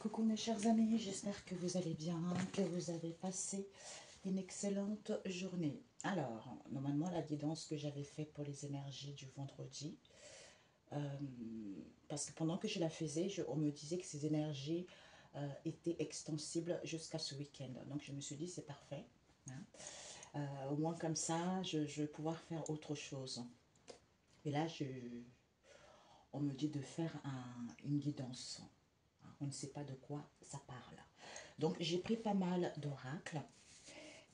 Coucou mes chers amis, j'espère que vous allez bien, que vous avez passé une excellente journée. Alors, normalement la guidance que j'avais faite pour les énergies du vendredi, parce que pendant que je la faisais, on me disait que ces énergies étaient extensibles jusqu'à ce week-end. Donc je me suis dit c'est parfait, hein. Au moins comme ça, je vais pouvoir faire autre chose. Et là, on me dit de faire une guidance. On ne sait pas de quoi ça parle. Donc, j'ai pris pas mal d'oracles.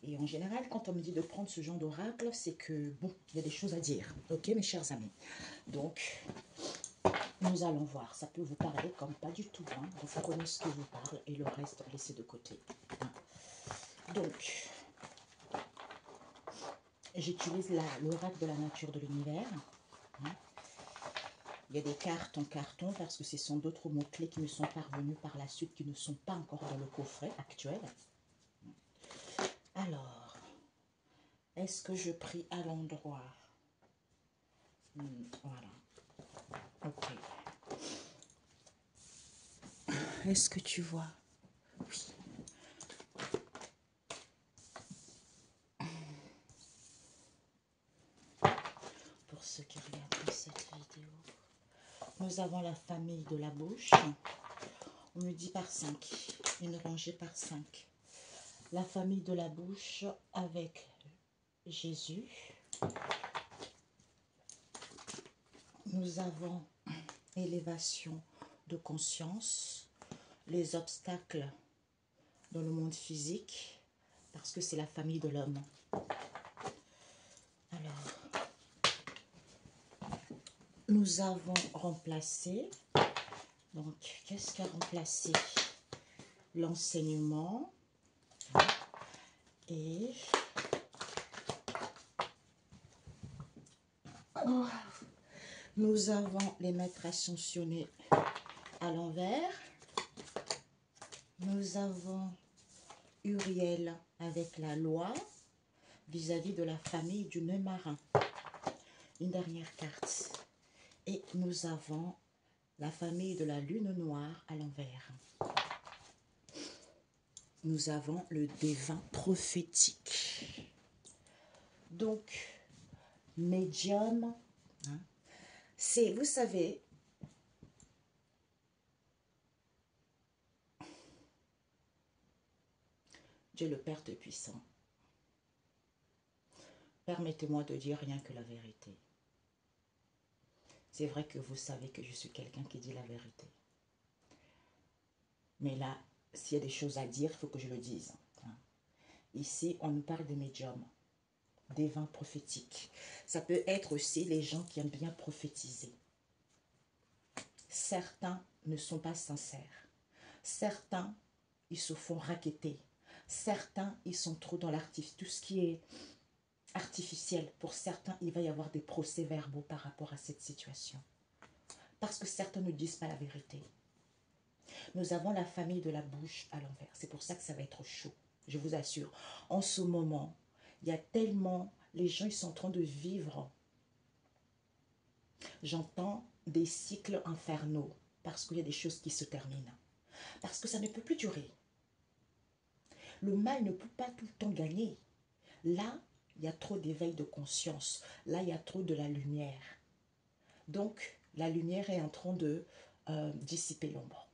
Et en général, quand on me dit de prendre ce genre d'oracle, c'est que, bon, il y a des choses à dire. Ok, mes chers amis. Donc, nous allons voir. Ça peut vous parler comme pas du tout. Hein. Vous connaissez ce qui vous parle et le reste, laissez de côté. Hein. Donc, j'utilise l'oracle de la nature de l'univers. Hein. Il y a des cartes en carton parce que ce sont d'autres mots-clés qui me sont parvenus par la suite qui ne sont pas encore dans le coffret actuel. Alors, est-ce que je prie à l'endroit? Voilà. Ok. Est-ce que tu vois? Oui. Pour ceux qui regardent cette vidéo, nous avons la famille de la bouche. On me dit par 5, une rangée par 5. La famille de la bouche avec Jésus. Nous avons élévation de conscience, les obstacles dans le monde physique, parce que c'est la famille de l'homme. Alors, nous avons remplacé, donc qu'est-ce qu'a remplacé? L'enseignement et nous avons les maîtres ascensionnés à l'envers. Nous avons Uriel avec la loi vis-à-vis de la famille du nœud marin. Une dernière carte. Et nous avons la famille de la lune noire à l'envers. Nous avons le devin prophétique. Donc, médium, hein, c'est, vous savez, Dieu le Père Tout-Puissant. Permettez-moi de dire rien que la vérité. C'est vrai que vous savez que je suis quelqu'un qui dit la vérité. Mais là, s'il y a des choses à dire, il faut que je le dise. Ici, on nous parle des médiums, des vins prophétiques. Ça peut être aussi les gens qui aiment bien prophétiser. Certains ne sont pas sincères. Certains, ils se font racketter. Certains, ils sont trop dans l'artifice. Tout ce qui est artificiel, pour certains, il va y avoir des procès-verbaux par rapport à cette situation. Parce que certains ne disent pas la vérité. Nous avons la famille de la bouche à l'envers. C'est pour ça que ça va être chaud. Je vous assure. En ce moment, il y a tellement... Les gens, ils sont en train de vivre. J'entends des cycles infernaux. Parce qu'il y a des choses qui se terminent. Parce que ça ne peut plus durer. Le mal ne peut pas tout le temps gagner. Là, il y a trop d'éveil de conscience. Là, il y a trop de la lumière. Donc, la lumière est en train de dissiper l'ombre.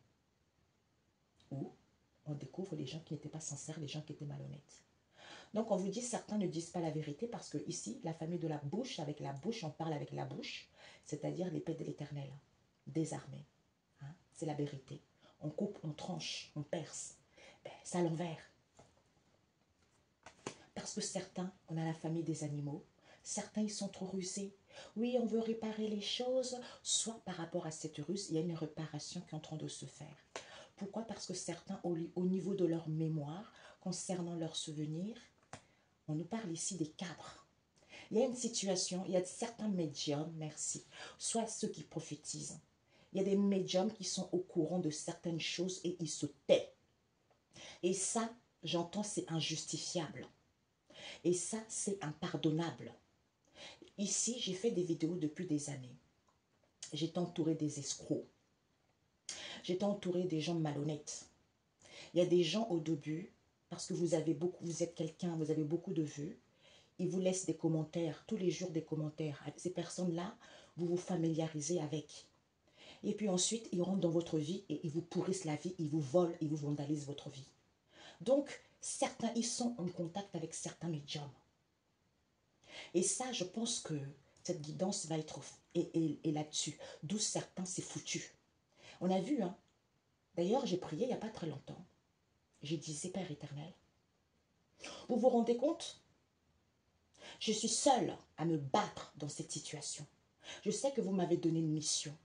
Ou on découvre les gens qui n'étaient pas sincères, les gens qui étaient malhonnêtes. Donc, on vous dit, certains ne disent pas la vérité parce que ici, la famille de la bouche, avec la bouche, on parle avec la bouche, c'est-à-dire l'épée de l'Éternel, désarmée. Hein? C'est la vérité. On coupe, on tranche, on perce. Ben, c'est à l'envers. Parce que certains, on a la famille des animaux, certains, ils sont trop rusés. Oui, on veut réparer les choses, soit par rapport à cette ruse, il y a une réparation qui est en train de se faire. Pourquoi? Parce que certains, au niveau de leur mémoire, concernant leurs souvenirs, on nous parle ici des cadres. Il y a une situation, il y a certains médiums, merci, soit ceux qui prophétisent. Il y a des médiums qui sont au courant de certaines choses et ils se taient. Et ça, j'entends, c'est injustifiable. Et ça, c'est impardonnable. Ici, j'ai fait des vidéos depuis des années. J'étais entourée des escrocs. j'étais entourée des gens malhonnêtes. Il y a des gens au début, parce que vous êtes quelqu'un, vous avez beaucoup de vues, ils vous laissent des commentaires, tous les jours des commentaires. Ces personnes-là, vous vous familiarisez avec. Et puis ensuite, ils rentrent dans votre vie et ils vous pourrissent la vie, ils vous volent, ils vous vandalisent votre vie. Donc, certains, ils sont en contact avec certains médiums. Et ça, je pense que cette guidance va être là-dessus. D'où certains, c'est foutu. On a vu, hein. D'ailleurs, j'ai prié il n'y a pas très longtemps. J'ai dit, c'est Père éternel. Vous vous rendez compte? Je suis seule à me battre dans cette situation. Je sais que vous m'avez donné une mission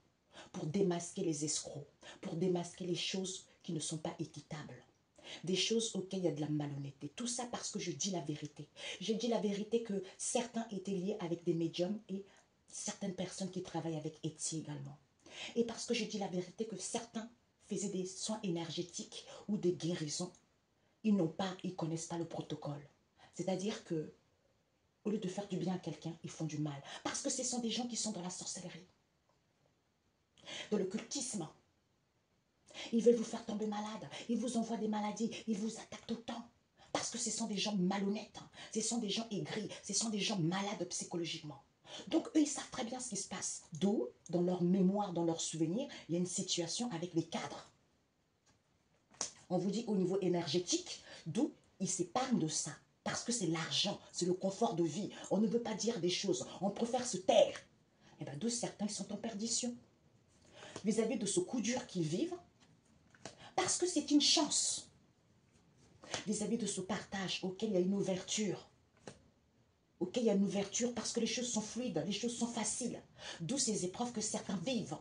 pour démasquer les escrocs, pour démasquer les choses qui ne sont pas équitables, des choses auxquelles il y a de la malhonnêteté. Tout ça parce que je dis la vérité. Je dis la vérité que certains étaient liés avec des médiums et certaines personnes qui travaillent avec Etsy également. Et parce que je dis la vérité que certains faisaient des soins énergétiques ou des guérisons, ils ne connaissent pas le protocole. C'est-à-dire que au lieu de faire du bien à quelqu'un, ils font du mal. Parce que ce sont des gens qui sont dans la sorcellerie, dans l'occultisme. Ils veulent vous faire tomber malade. Ils vous envoient des maladies. Ils vous attaquent tout le temps. Parce que ce sont des gens malhonnêtes. Ce sont des gens aigris. Ce sont des gens malades psychologiquement. Donc, eux, ils savent très bien ce qui se passe. D'où, dans leur mémoire, dans leurs souvenirs, il y a une situation avec les cadres. On vous dit au niveau énergétique, d'où ils s'épargnent de ça. Parce que c'est l'argent, c'est le confort de vie. On ne veut pas dire des choses, on préfère se taire. Et bien, d'où certains sont en perdition. Vis-à-vis de ce coup dur qu'ils vivent, parce que c'est une chance. Vis-à-vis de ce partage auquel il y a une ouverture. Auquel il y a une ouverture parce que les choses sont fluides, les choses sont faciles. D'où ces épreuves que certains vivent.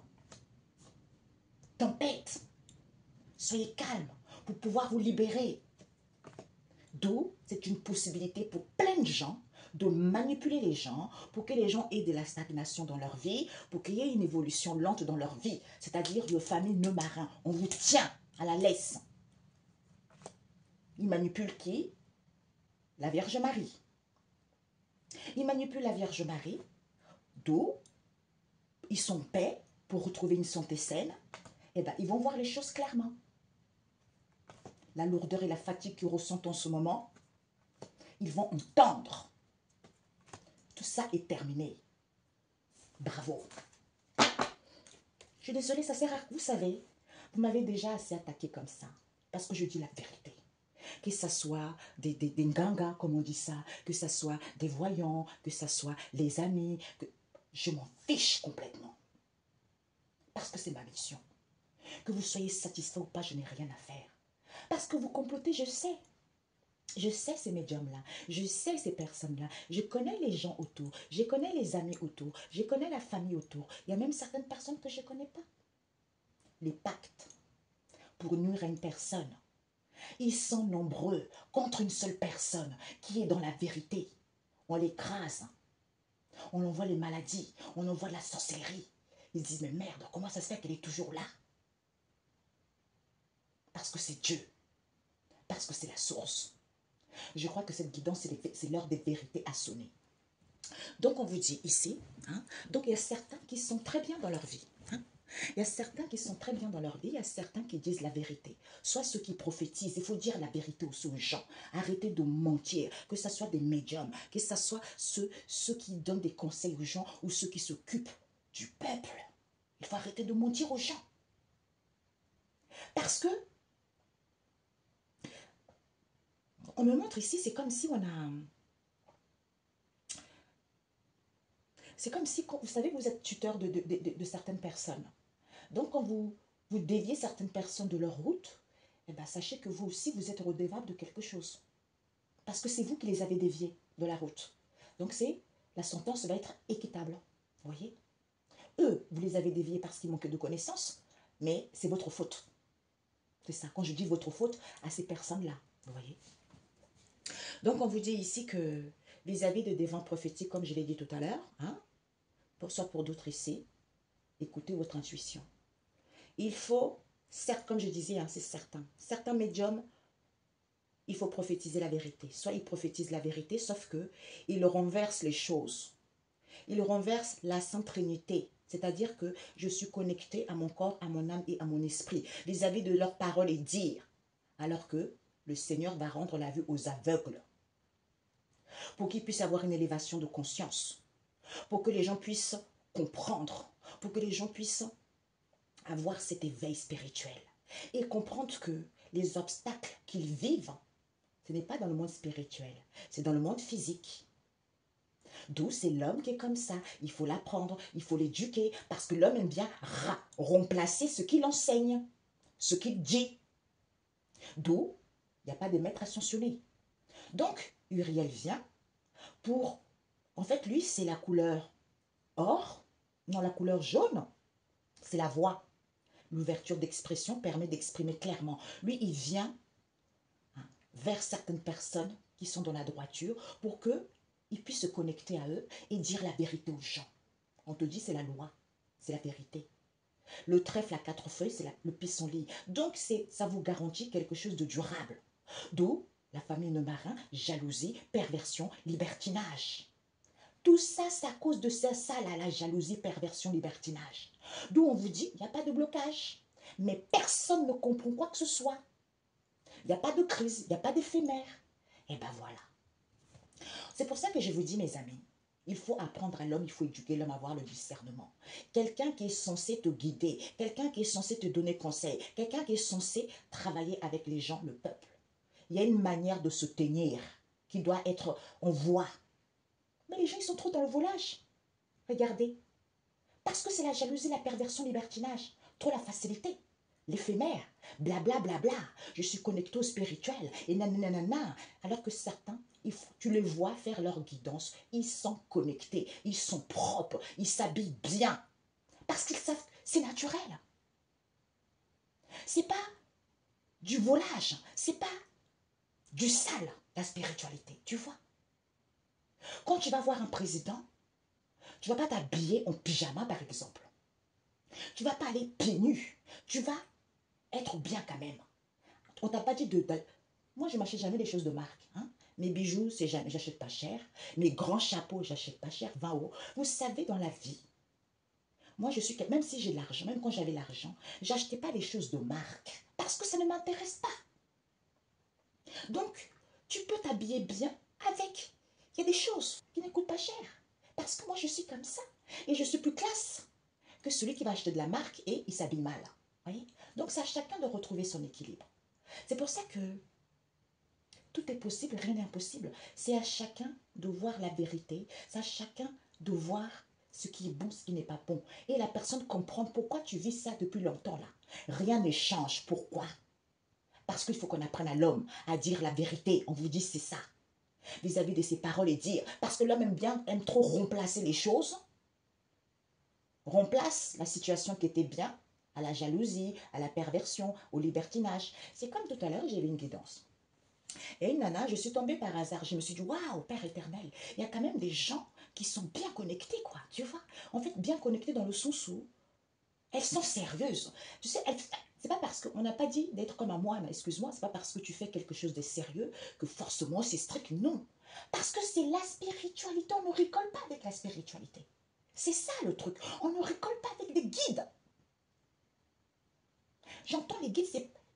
Tempête. Soyez calme pour pouvoir vous libérer. D'où c'est une possibilité pour plein de gens de manipuler les gens pour que les gens aient de la stagnation dans leur vie, pour qu'il y ait une évolution lente dans leur vie. C'est-à-dire le fameux nœud marin. On vous tient à la laisse. Ils manipulent qui? La Vierge Marie. Ils manipulent la Vierge Marie, d'où ils sont en paix pour retrouver une santé saine. Eh bien, ils vont voir les choses clairement. La lourdeur et la fatigue qu'ils ressentent en ce moment, ils vont entendre. Tout ça est terminé. Bravo. Je suis désolée, ça sert à... Vous savez, vous m'avez déjà assez attaqué comme ça. Parce que je dis la vérité. Que ce soit des gangas, comme on dit ça, que ce soit des voyants, que ce soit les amis, que... je m'en fiche complètement. Parce que c'est ma mission. Que vous soyez satisfait ou pas, je n'ai rien à faire. Parce que vous complotez, je sais. Je sais ces médiums-là, je sais ces personnes-là, je connais les gens autour, je connais les amis autour, je connais la famille autour. Il y a même certaines personnes que je ne connais pas. Les pactes pour nuire à une personne, ils sont nombreux contre une seule personne qui est dans la vérité. On l'écrase, on envoie les maladies, on envoie la sorcellerie. Ils se disent, mais merde, comment ça se fait qu'elle est toujours là? Parce que c'est Dieu, parce que c'est la source. Je crois que cette guidance, c'est l'heure des vérités à sonner. Donc, on vous dit ici, hein, donc il y a certains qui sont très bien dans leur vie. Hein. Il y a certains qui sont très bien dans leur vie, il y a certains qui disent la vérité. Soit ceux qui prophétisent, il faut dire la vérité aux gens. Arrêtez de mentir, que ce soit des médiums, que ce soit ceux qui donnent des conseils aux gens ou ceux qui s'occupent du peuple. Il faut arrêter de mentir aux gens. Parce que on me montre ici, c'est comme si on a... C'est comme si, vous savez, vous êtes tuteur de certaines personnes. Donc, quand vous déviez certaines personnes de leur route, eh bien, sachez que vous aussi, vous êtes redevable de quelque chose. Parce que c'est vous qui les avez déviés de la route. Donc, la sentence va être équitable. Vous voyez? Eux, vous les avez déviés parce qu'ils manquent de connaissances, mais c'est votre faute. C'est ça. Quand je dis votre faute, à ces personnes-là. Vous voyez? Donc, on vous dit ici que vis-à-vis de des vents prophétiques, comme je l'ai dit tout à l'heure, hein, soit pour d'autres ici, écoutez votre intuition. Il faut, certes, comme je disais, hein, c'est certain, certains médiums, il faut prophétiser la vérité. Soit ils prophétisent la vérité, sauf que ils renversent les choses. Ils renversent la Sainte Trinité. C'est-à-dire que je suis connecté à mon corps, à mon âme et à mon esprit, vis-à-vis de leurs paroles et dires. Alors que le Seigneur va rendre la vue aux aveugles, pour qu'ils puissent avoir une élévation de conscience, pour que les gens puissent comprendre, pour que les gens puissent avoir cet éveil spirituel et comprendre que les obstacles qu'ils vivent, ce n'est pas dans le monde spirituel, c'est dans le monde physique. D'où c'est l'homme qui est comme ça. Il faut l'apprendre, il faut l'éduquer, parce que l'homme aime bien remplacer ce qu'il enseigne, ce qu'il dit. D'où il n'y a pas de maître ascensionné. Donc, Uriel vient pour... En fait, lui, c'est la couleur or, non, la couleur jaune, c'est la voix. L'ouverture d'expression permet d'exprimer clairement. Lui, il vient vers certaines personnes qui sont dans la droiture pour qu'ils puissent se connecter à eux et dire la vérité aux gens. On te dit, c'est la loi, c'est la vérité. Le trèfle à 4 feuilles, c'est le pissenlit. Donc, ça vous garantit quelque chose de durable. D'où la famille de marin, jalousie, perversion, libertinage. Tout ça, c'est à cause de ça là, la jalousie, perversion, libertinage. D'où on vous dit, il n'y a pas de blocage. Mais personne ne comprend quoi que ce soit. Il n'y a pas de crise, il n'y a pas d'éphémère. Et ben voilà. C'est pour ça que je vous dis, mes amis, il faut apprendre à l'homme, il faut éduquer l'homme à avoir le discernement. Quelqu'un qui est censé te guider, quelqu'un qui est censé te donner conseil, quelqu'un qui est censé travailler avec les gens, le peuple. Il y a une manière de se tenir qui doit être en voie. Mais les gens, ils sont trop dans le volage. Regardez. Parce que c'est la jalousie, la perversion, le libertinage. Trop la facilité. L'éphémère. Blabla, blabla. Je suis connecté au spirituel. Et nanana. Alors que certains, tu les vois faire leur guidance. Ils sont connectés. Ils sont propres. Ils s'habillent bien. Parce qu'ils savent, c'est naturel. C'est pas du volage. C'est pas du sale, la spiritualité. Tu vois? Quand tu vas voir un président, tu ne vas pas t'habiller en pyjama, par exemple. Tu ne vas pas aller pieds nus. Tu vas être bien quand même. On t'a pas dit de... Moi, je ne m'achète jamais des choses de marque. Hein. Mes bijoux, c'est jamais, j'achète pas cher. Mes grands chapeaux, j'achète pas cher, 20 euros. Vous savez, dans la vie, moi, je suis... Même si j'ai l'argent, même quand j'avais l'argent, j'achetais pas les choses de marque. Parce que ça ne m'intéresse pas. Donc, tu peux t'habiller bien avec. Il y a des choses qui ne coûtent pas cher. Parce que moi, je suis comme ça. Et je suis plus classe que celui qui va acheter de la marque et il s'habille mal. Voyez? Donc, c'est à chacun de retrouver son équilibre. C'est pour ça que tout est possible, rien n'est impossible. C'est à chacun de voir la vérité. C'est à chacun de voir ce qui est bon, ce qui n'est pas bon. Et la personne comprend pourquoi tu vis ça depuis longtemps là. Rien ne change. Pourquoi? Parce qu'il faut qu'on apprenne à l'homme à dire la vérité. On vous dit c'est ça. Vis-à-vis de ses paroles et dire. Parce que l'homme aime trop remplacer les choses. Remplace la situation qui était bien à la jalousie, à la perversion, au libertinage. C'est comme tout à l'heure, j'ai eu une guidance. Et une nana, je suis tombée par hasard. Je me suis dit, waouh, Père éternel, il y a quand même des gens qui sont bien connectés, quoi. Tu vois? En fait, bien connectés dans le sens où elles sont sérieuses. Tu sais, c'est pas parce qu'on n'a pas dit d'être comme un moine, excuse-moi, c'est pas parce que tu fais quelque chose de sérieux que forcément c'est strict, non. Parce que c'est la spiritualité, on ne rigole pas avec la spiritualité. C'est ça le truc, on ne rigole pas avec des guides. J'entends les guides,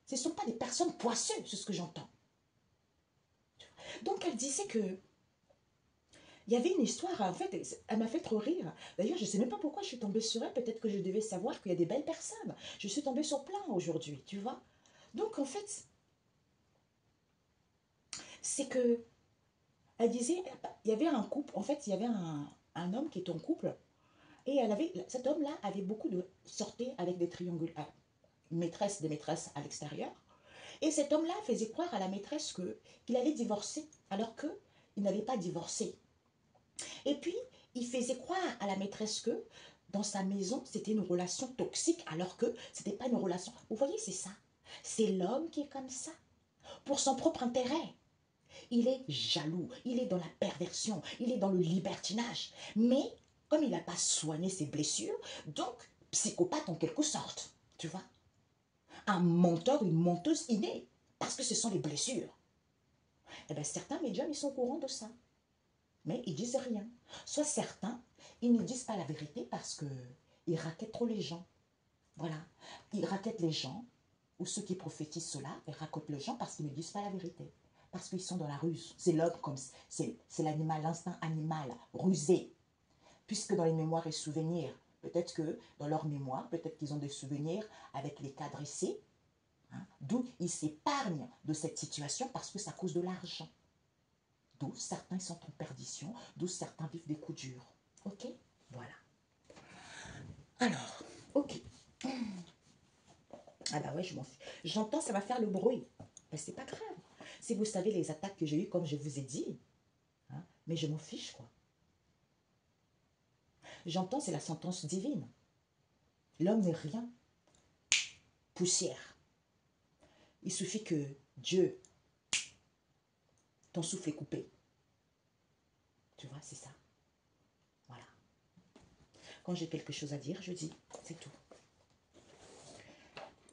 ce ne sont pas des personnes poisseuses, c'est ce que j'entends. Donc elle disait que il y avait une histoire, en fait, elle m'a fait trop rire. D'ailleurs, je ne sais même pas pourquoi je suis tombée sur elle. Peut-être que je devais savoir qu'il y a des belles personnes. Je suis tombée sur plein aujourd'hui, tu vois. Donc, en fait, c'est que, elle disait, il y avait un couple, en fait, il y avait un homme qui était en couple. Et cet homme-là avait beaucoup de sorties avec des triangules, des maîtresses à l'extérieur. Et cet homme-là faisait croire à la maîtresse qu'il allait divorcer, alors qu'il n'allait pas divorcer. Et puis, il faisait croire à la maîtresse que dans sa maison, c'était une relation toxique, alors que ce n'était pas une relation. Vous voyez, c'est ça. C'est l'homme qui est comme ça, pour son propre intérêt. Il est jaloux, il est dans la perversion, il est dans le libertinage. Mais, comme il n'a pas soigné ses blessures, donc, psychopathe en quelque sorte, tu vois. Un menteur, une menteuse innée, parce que ce sont les blessures. Eh bien, certains médiums, ils sont au courant de ça. Mais ils disent rien. Soit certains, ils ne disent pas la vérité parce que Ils raquettent trop les gens. Voilà. Ils raquettent les gens, ou ceux qui prophétisent cela, ils racontent les gens parce qu'ils ne disent pas la vérité. Parce qu'ils sont dans la ruse. C'est l'homme comme c'est l'animal, l'instinct animal, rusé. Puisque dans les mémoires et souvenirs, peut-être que dans leur mémoire, peut-être qu'ils ont des souvenirs avec les cas dressés, hein, d'où ils s'épargnent de cette situation parce que ça cause de l'argent. D'où certains sont en perdition, d'où certains vivent des coups durs. Ok? Voilà. Alors, ok. Ah bah ouais, je m'en fiche. J'entends, ça va faire le bruit. Mais c'est pas grave. Si vous savez les attaques que j'ai eues, comme je vous ai dit, hein, mais je m'en fiche, quoi. J'entends, c'est la sentence divine. L'homme n'est rien. Poussière. Il suffit que Dieu, ton souffle est coupé. Tu vois, c'est ça. Voilà. Quand j'ai quelque chose à dire, je dis, c'est tout.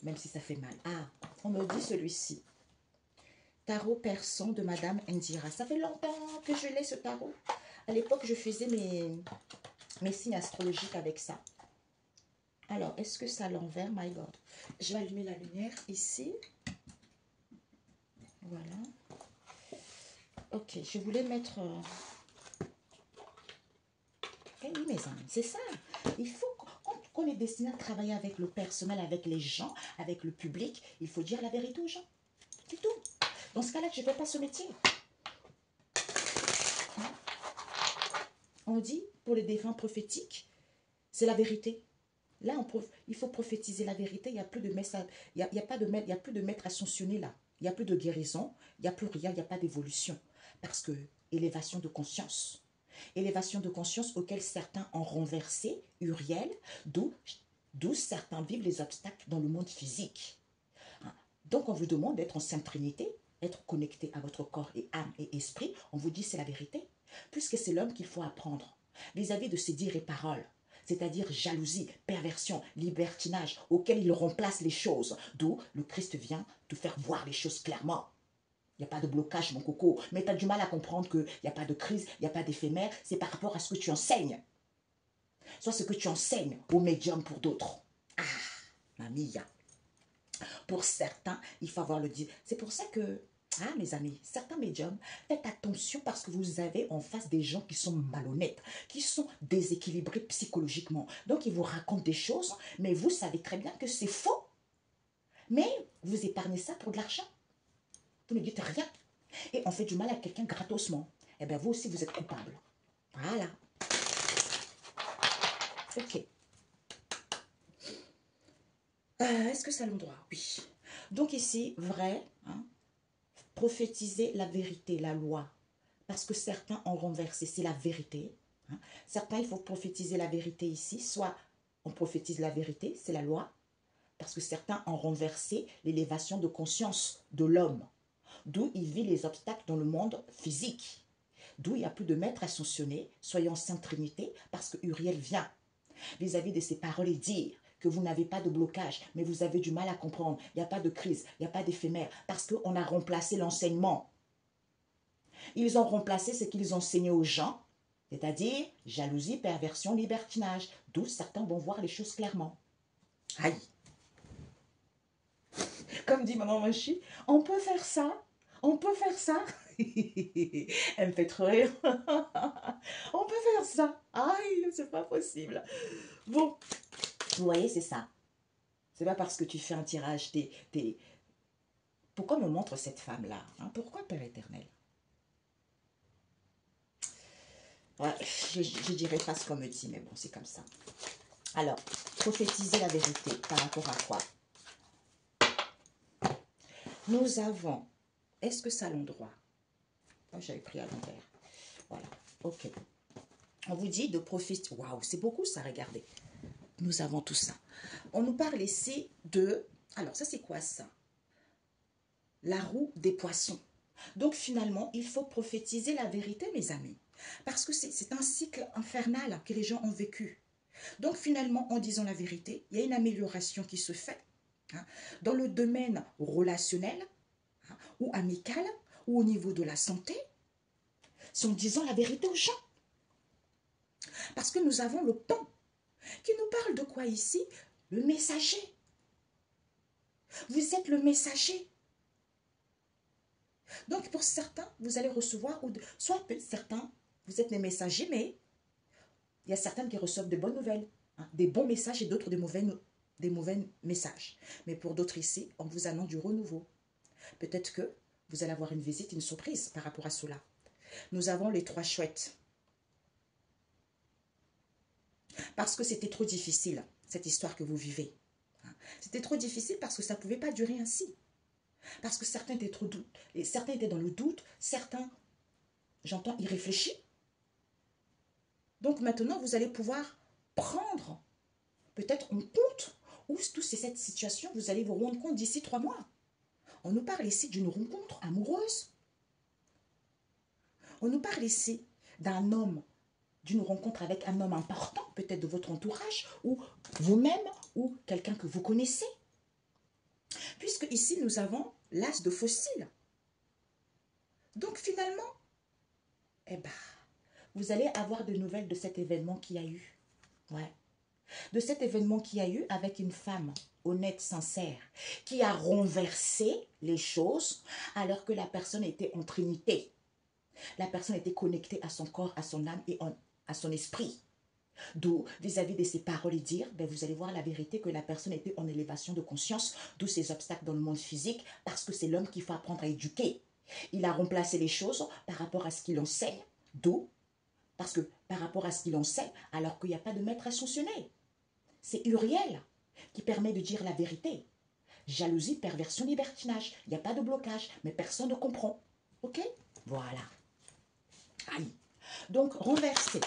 Même si ça fait mal. Ah, on me dit celui-ci. Tarot persan de Madame Indira. Ça fait longtemps que je l'ai, ce tarot. À l'époque, je faisais mes signes astrologiques avec ça. Alors, est-ce que c'est à l'envers? My God. Je vais allumer la lumière ici. Voilà. Ok, je voulais mettre... Eh oui, mes amis, c'est ça. Il faut qu'on est destiné à travailler avec le personnel, avec les gens, avec le public. Il faut dire la vérité aux gens. C'est tout. Dans ce cas-là, je ne fais pas ce métier. Hein? On dit, pour les défunts prophétiques, c'est la vérité. Là, il faut prophétiser la vérité. Il n'y a plus de maître, il y a plus de maître ascensionné là. Il n'y a plus de guérison. Il n'y a plus rien. Il n'y a pas d'évolution. Parce que élévation de conscience. Élévation de conscience auquel certains ont renversé Uriel, d'où certains vivent les obstacles dans le monde physique. Donc, on vous demande d'être en Sainte Trinité, être connecté à votre corps et âme et esprit. On vous dit c'est la vérité. Puisque c'est l'homme qu'il faut apprendre vis-à-vis de ses dires et paroles. C'est-à-dire jalousie, perversion, libertinage, auquel il remplace les choses. D'où le Christ vient te faire voir les choses clairement. Il n'y a pas de blocage, mon coco. Mais tu as du mal à comprendre qu'il n'y a pas de crise, il n'y a pas d'éphémère. C'est par rapport à ce que tu enseignes. Soit ce que tu enseignes aux médiums pour d'autres. Ah, mamie. Pour certains, il faut avoir le dire. C'est pour ça que, ah, mes amis, certains médiums, faites attention parce que vous avez en face des gens qui sont malhonnêtes, qui sont déséquilibrés psychologiquement. Donc, ils vous racontent des choses, mais vous savez très bien que c'est faux. Mais vous épargnez ça pour de l'argent. Vous ne dites rien. Et on fait du mal à quelqu'un gratosement. Eh bien, vous aussi, vous êtes coupable. Voilà. Ok. Est-ce que c'est à l'endroit? Oui. Donc ici, vrai, hein, prophétiser la vérité, la loi. Parce que certains ont renversé, c'est la vérité. Hein. Certains, il faut prophétiser la vérité ici. Soit on prophétise la vérité, c'est la loi. Parce que certains ont renversé l'élévation de conscience de l'homme. D'où il vit les obstacles dans le monde physique. D'où il n'y a plus de maître ascensionné, soyons Sainte Trinité, parce que Uriel vient vis-à-vis de ses paroles et dire que vous n'avez pas de blocage, mais vous avez du mal à comprendre. Il n'y a pas de crise, il n'y a pas d'éphémère, parce qu'on a remplacé l'enseignement. Ils ont remplacé ce qu'ils enseignaient aux gens, c'est-à-dire jalousie, perversion, libertinage, d'où certains vont voir les choses clairement. Aïe! Comme dit maman Machi, on peut faire ça, on peut faire ça. Elle me fait trop rire. On peut faire ça. Aïe, c'est pas possible. Bon, vous voyez, c'est ça. C'est pas parce que tu fais un tirage, Pourquoi me montre cette femme-là, hein? Pourquoi, Père éternel? Ouais, je dirais pas ce qu'on me dit, mais bon, c'est comme ça. Alors, prophétiser la vérité par rapport à quoi? Nous avons... Est-ce que c'est à l'endroit? Oh, j'avais pris à l'envers. Voilà, ok. On vous dit de prophétiser... Waouh, c'est beaucoup ça, regardez. Nous avons tout ça. On nous parle ici de... Alors, ça, c'est quoi ça? La roue des poissons. Donc, finalement, il faut prophétiser la vérité, mes amis. Parce que c'est un cycle infernal que les gens ont vécu. Donc, finalement, en disant la vérité, il y a une amélioration qui se fait. Hein, dans le domaine relationnel, hein, ou amical, ou au niveau de la santé, c'est en disant la vérité aux gens. Parce que nous avons le temps. qui nous parle de quoi ici? Le messager. Vous êtes le messager. Donc, pour certains, vous allez recevoir, soit certains, vous êtes les messagers, mais il y a certaines qui reçoivent de bonnes nouvelles, hein, des bons messages et d'autres des mauvais messages. Mais pour d'autres ici, on vous annonce du renouveau. Peut-être que vous allez avoir une visite, une surprise par rapport à cela. Nous avons les 3 chouettes. Parce que c'était trop difficile, cette histoire que vous vivez. C'était trop difficile parce que ça ne pouvait pas durer ainsi. Parce que certains étaient trop doutes, et certains étaient dans le doute, certains, j'entends, y réfléchir. Donc maintenant, vous allez pouvoir prendre peut-être en compte où tout c'est cette situation, vous allez vous rendre compte d'ici 3 mois. On nous parle ici d'une rencontre amoureuse. On nous parle ici d'un homme, d'une rencontre avec un homme important, peut-être de votre entourage, ou vous-même, ou quelqu'un que vous connaissez. Puisque ici, nous avons l'as de fossile. Donc finalement, eh ben, vous allez avoir de nouvelles de cet événement qu'il y a eu. Ouais. De cet événement qu'il y a eu avec une femme honnête, sincère, qui a renversé les choses alors que la personne était en trinité. La personne était connectée à son corps, à son âme et à son esprit. D'où, vis-à-vis de ses paroles et dire, ben vous allez voir la vérité que la personne était en élévation de conscience, d'où ces obstacles dans le monde physique, parce que c'est l'homme qu'il faut apprendre à éduquer. Il a remplacé les choses par rapport à ce qu'il enseigne, d'où, parce que par rapport à ce qu'il enseigne, alors qu'il n'y a pas de maître ascensionné. C'est Uriel qui permet de dire la vérité. Jalousie, perversion, libertinage. Il n'y a pas de blocage, mais personne ne comprend. Ok? Voilà. Aïe. Donc, renverser.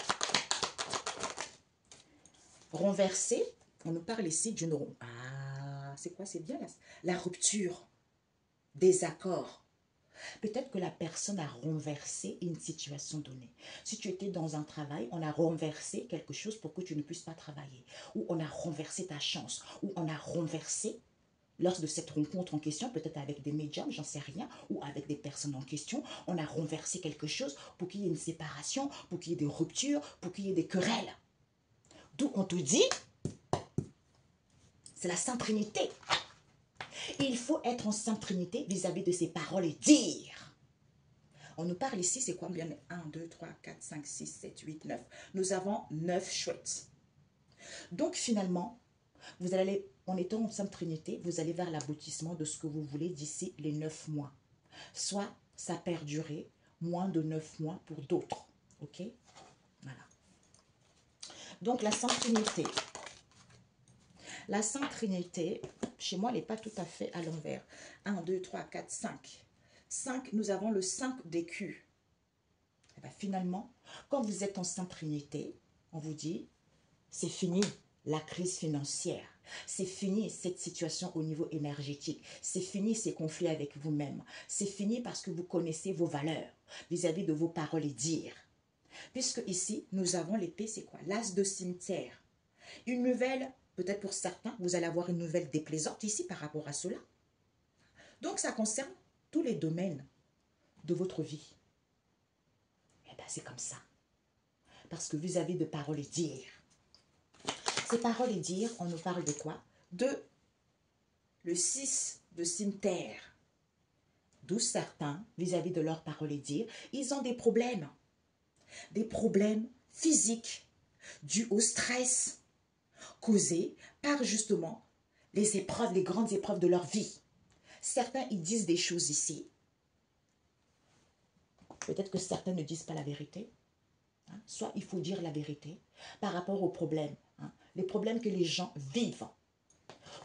Renverser, on nous parle ici d'une... Ah, c'est quoi? C'est bien la rupture, désaccord. Peut-être que la personne a renversé une situation donnée. Si tu étais dans un travail, on a renversé quelque chose pour que tu ne puisses pas travailler. Ou on a renversé ta chance. Ou on a renversé, lors de cette rencontre en question, peut-être avec des médiums, j'en sais rien, ou avec des personnes en question, on a renversé quelque chose pour qu'il y ait une séparation, pour qu'il y ait des ruptures, pour qu'il y ait des querelles. D'où on te dit, c'est la Sainte Trinité. Il faut être en Sainte Trinité vis-à-vis de ses paroles et dire. On nous parle ici, c'est combien? 1, 2, 3, 4, 5, 6, 7, 8, 9. Nous avons 9 chouettes. Donc finalement, vous allez, en étant en Sainte Trinité, vous allez vers l'aboutissement de ce que vous voulez d'ici les 9 mois. Soit ça perdurer moins de 9 mois pour d'autres. Ok? Voilà. Donc la Sainte Trinité. La Sainte Trinité, chez moi, elle n'est pas tout à fait à l'envers. 1, 2, 3, 4, 5. 5, nous avons le 5 d'écus. Et bien, finalement, quand vous êtes en Sainte Trinité, on vous dit, c'est fini la crise financière. C'est fini cette situation au niveau énergétique. C'est fini ces conflits avec vous-même. C'est fini parce que vous connaissez vos valeurs vis-à-vis de vos paroles et dires. Puisque ici, nous avons l'épée, c'est quoi? L'as de cimetière. Une nouvelle, peut-être pour certains, vous allez avoir une nouvelle déplaisante ici par rapport à cela. Donc, ça concerne tous les domaines de votre vie. Eh bien, c'est comme ça. Parce que vis-à-vis de paroles et dires, ces paroles et dires, on nous parle de quoi? De le 6 de cimetière. D'où certains, vis-à-vis de leurs paroles et dires, ils ont des problèmes. Des problèmes physiques dus au stress causés par justement les épreuves, les grandes épreuves de leur vie. Certains, ils disent des choses ici. Peut-être que certains ne disent pas la vérité. Hein? Soit il faut dire la vérité par rapport aux problèmes. Hein? Les problèmes que les gens vivent.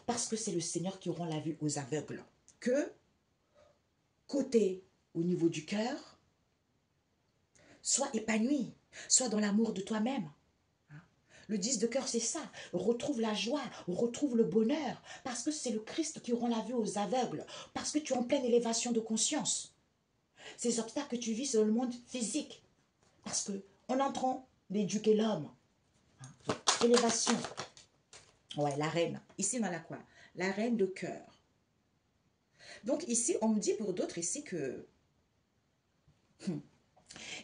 Parce que c'est le Seigneur qui rend la vue aux aveugles. Que, côté au niveau du cœur, sois épanoui, sois dans l'amour de toi-même. Le 10 de cœur, c'est ça. Retrouve la joie, retrouve le bonheur. Parce que c'est le Christ qui rend la vue aux aveugles. Parce que tu es en pleine élévation de conscience. Ces obstacles que tu vis, c'est dans le monde physique. Parce qu'on est en train d'éduquer l'homme. Élévation. Ouais, la reine. Ici, on a la quoi? La reine de cœur. Donc ici, on me dit pour d'autres ici que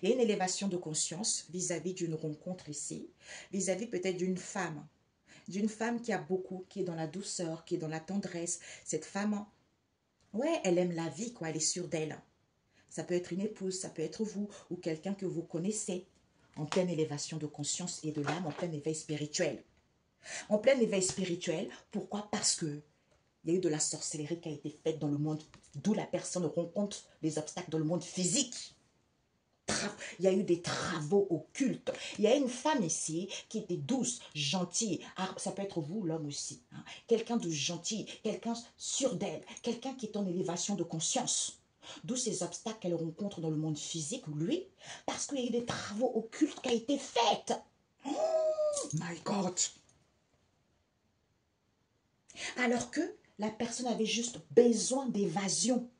il y a une élévation de conscience vis-à-vis d'une rencontre ici, vis-à-vis peut-être d'une femme d'une femme qui a beaucoup, qui est dans la douceur, qui est dans la tendresse. Cette femme, ouais, elle aime la vie, quoi, elle est sûre d'elle. Ça peut être une épouse, ça peut être vous, ou quelqu'un que vous connaissez, en pleine élévation de conscience et de l'âme, en plein éveil spirituel. En plein éveil spirituel, pourquoi? Parce que il y a eu de la sorcellerie qui a été faite dans le monde, d'où la personne rencontre les obstacles dans le monde physique. Il y a eu des travaux occultes. Il y a une femme ici qui était douce, gentille. Ah, ça peut être vous, l'homme aussi. Hein. Quelqu'un de gentil, quelqu'un sûr d'elle, quelqu'un qui est en élévation de conscience. D'où ces obstacles qu'elle rencontre dans le monde physique, lui, parce qu'il y a eu des travaux occultes qui ont été faits. Oh my God! Alors que la personne avait juste besoin d'évasion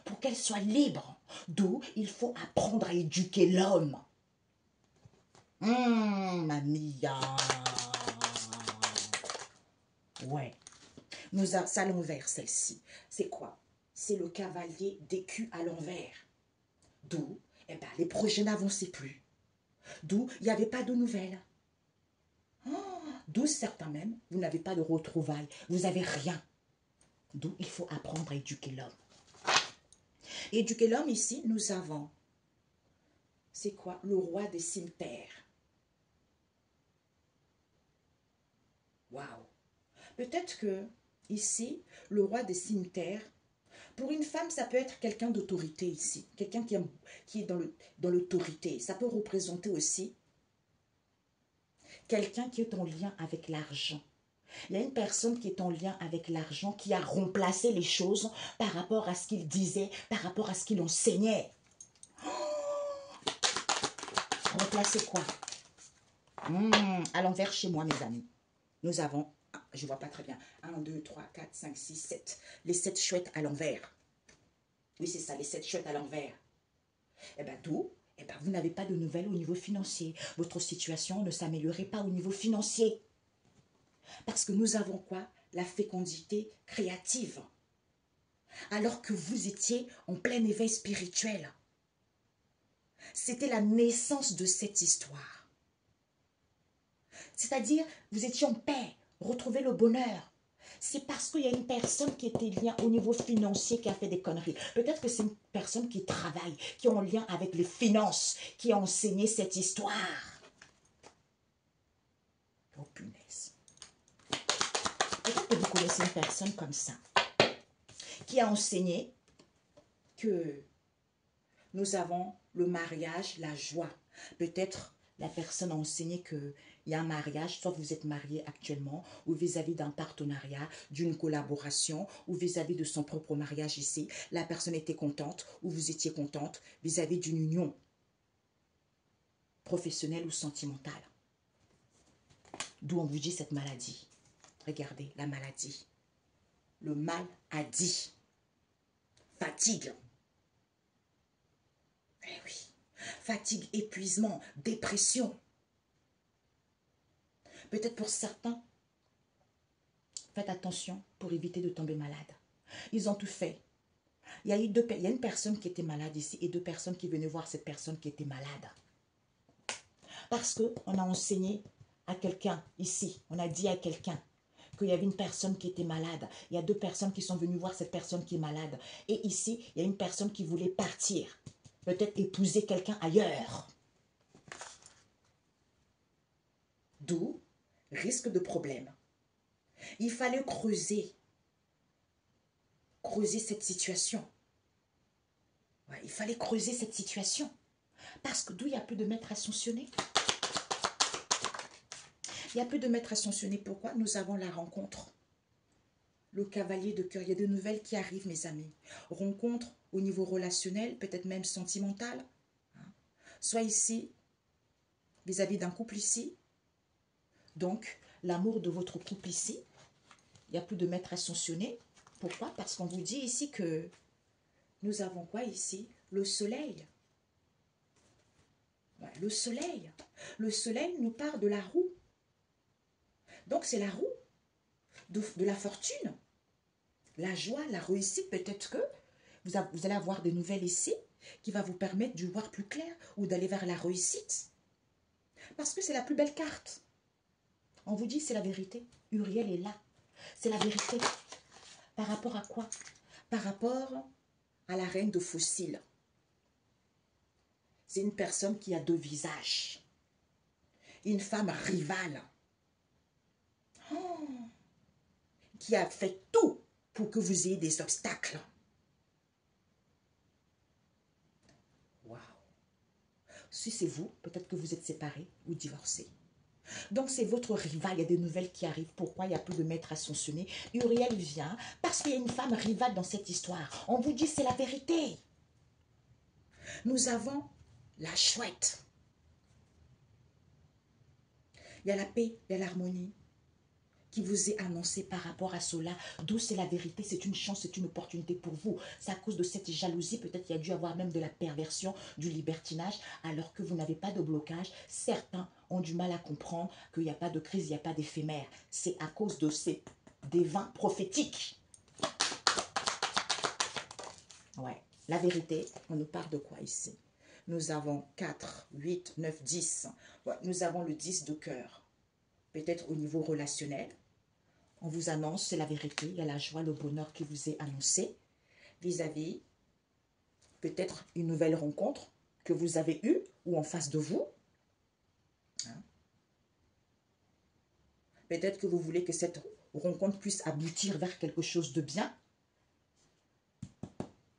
pour qu'elle soit libre. D'où il faut apprendre à éduquer l'homme. Mamia. Ouais. C'est à l'envers, celle-ci. C'est quoi? C'est le cavalier d'écu à l'envers. D'où, eh ben, les projets n'avançaient plus. D'où, il n'y avait pas de nouvelles. D'où certains même, vous n'avez pas de retrouvailles. Vous n'avez rien. D'où il faut apprendre à éduquer l'homme. Éduquer l'homme, ici, nous avons, c'est quoi? Le roi des cimetières. Waouh! Peut-être que, ici, le roi des cimetières, pour une femme, ça peut être quelqu'un d'autorité ici. Quelqu'un qui est dans l'autorité. Ça peut représenter aussi quelqu'un qui est en lien avec l'argent. Il y a une personne qui est en lien avec l'argent, qui a remplacé les choses par rapport à ce qu'il disait, par rapport à ce qu'il enseignait. Remplacer quoi? À l'envers chez moi, mes amis. Nous avons, je ne vois pas très bien, 1, 2, 3, 4, 5, 6, 7. Les 7 chouettes à l'envers. Oui, c'est ça, les 7 chouettes à l'envers. Eh bien, d'où? Eh bien, vous n'avez pas de nouvelles au niveau financier. Votre situation ne s'améliorerait pas au niveau financier. Parce que nous avons quoi? La fécondité créative. Alors que vous étiez en plein éveil spirituel. C'était la naissance de cette histoire. C'est-à-dire, vous étiez en paix, retrouvez le bonheur. C'est parce qu'il y a une personne qui était liée au niveau financier qui a fait des conneries. Peut-être que c'est une personne qui travaille, qui est en lien avec les finances, qui a enseigné cette histoire. Oh punaise. Peut-être que vous connaissez une personne comme ça, qui a enseigné que nous avons le mariage, la joie. Peut-être la personne a enseigné qu'il y a un mariage, soit vous êtes marié actuellement, ou vis-à-vis d'un partenariat, d'une collaboration, ou vis-à-vis de son propre mariage ici. La personne était contente, ou vous étiez contente, vis-à-vis d'une union professionnelle ou sentimentale. D'où on vous dit cette maladie. Regardez, la maladie. Le mal a dit. Fatigue. Eh oui. Fatigue, épuisement, dépression. Peut-être pour certains, faites attention pour éviter de tomber malade. Ils ont tout fait. Il y a une personne qui était malade ici et 2 personnes qui venaient voir cette personne qui était malade. Parce qu'on a enseigné à quelqu'un ici, on a dit à quelqu'un qu'il y avait une personne qui était malade. Il y a 2 personnes qui sont venues voir cette personne qui est malade. Et ici, il y a une personne qui voulait partir. Peut-être épouser quelqu'un ailleurs. D'où risque de problème. Il fallait creuser cette situation. Ouais, il fallait creuser cette situation. Parce que d'où il n'y a plus de maître ascensionné. Il n'y a plus de maître ascensionné. Pourquoi? Nous avons la rencontre. Le cavalier de cœur. Il y a de nouvelles qui arrivent, mes amis. Rencontre au niveau relationnel, peut-être même sentimental. Soit ici, vis-à-vis d'un couple ici. Donc, l'amour de votre couple ici. Il n'y a plus de maître ascensionné. Pourquoi? Parce qu'on vous dit ici que nous avons quoi ici? Le soleil. Ouais, le soleil. Le soleil nous part de la roue. Donc, c'est la roue de la fortune. La joie, la réussite. Peut-être que vous allez avoir des nouvelles ici qui va vous permettre de voir plus clair ou d'aller vers la réussite. Parce que c'est la plus belle carte. On vous dit c'est la vérité. Uriel est là. C'est la vérité. Par rapport à quoi? Par rapport à la reine de fossiles. C'est une personne qui a deux visages. Une femme rivale. Oh, qui a fait tout pour que vous ayez des obstacles. Waouh. Si c'est vous, peut-être que vous êtes séparés ou divorcés. Donc c'est votre rival, il y a des nouvelles qui arrivent. Pourquoi il y a plus de maîtres ascensionnés? Uriel vient parce qu'il y a une femme rivale dans cette histoire. On vous dit c'est la vérité. Nous avons la chouette. Il y a la paix, il y a l'harmonie qui vous est annoncée par rapport à cela. D'où c'est la vérité, c'est une chance, c'est une opportunité pour vous. C'est à cause de cette jalousie, peut-être qu'il y a dû avoir même de la perversion, du libertinage, alors que vous n'avez pas de blocage. Certains ont du mal à comprendre qu'il n'y a pas de crise, il n'y a pas d'éphémère. C'est à cause de ces devins prophétiques. Ouais, la vérité, on nous parle de quoi ici? Nous avons 4, 8, 9, 10. Ouais, nous avons le 10 de cœur. Peut-être au niveau relationnel. On vous annonce, c'est la vérité. Il y a la joie, le bonheur qui vous est annoncé. Vis-à-vis, peut-être une nouvelle rencontre que vous avez eue ou en face de vous. Hein? Peut-être que vous voulez que cette rencontre puisse aboutir vers quelque chose de bien.